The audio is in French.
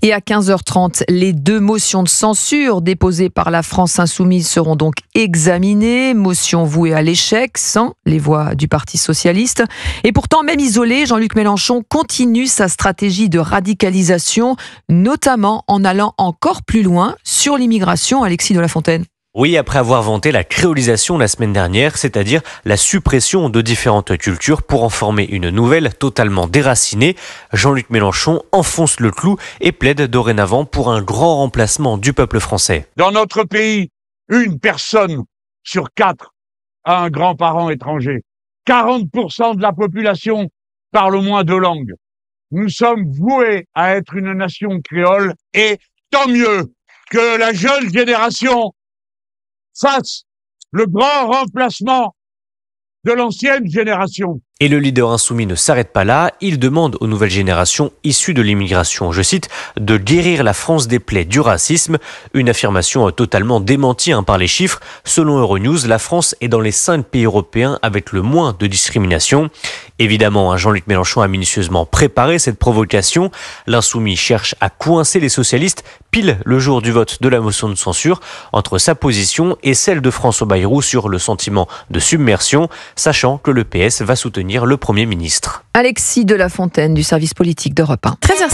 Et à 15h30, les 2 motions de censure déposées par la France Insoumise seront donc examinées. Motion vouée à l'échec, sans les voix du Parti Socialiste. Et pourtant, même isolé, Jean-Luc Mélenchon continue sa stratégie de radicalisation, notamment en allant encore plus loin sur l'immigration. Alexis de la Fontaine. Oui, après avoir vanté la créolisation la semaine dernière, c'est-à-dire la suppression de différentes cultures pour en former une nouvelle totalement déracinée, Jean-Luc Mélenchon enfonce le clou et plaide dorénavant pour un grand remplacement du peuple français. Dans notre pays, 1 personne sur 4 a un grand-parent étranger. 40% de la population parle au moins 2 langues. Nous sommes voués à être une nation créole et tant mieux que la jeune génération fasse le grand remplacement de l'ancienne génération. Et le leader insoumis ne s'arrête pas là, il demande aux nouvelles générations issues de l'immigration, je cite, de guérir la France des plaies du racisme, une affirmation totalement démentie par les chiffres. Selon Euronews, la France est dans les 5 pays européens avec le moins de discrimination. Évidemment, Jean-Luc Mélenchon a minutieusement préparé cette provocation. L'insoumis cherche à coincer les socialistes pile le jour du vote de la motion de censure entre sa position et celle de François Bayrou sur le sentiment de submersion, sachant que le PS va soutenir le Premier ministre. Alexis de la Fontaine du service politique d'Europe 1. 13h.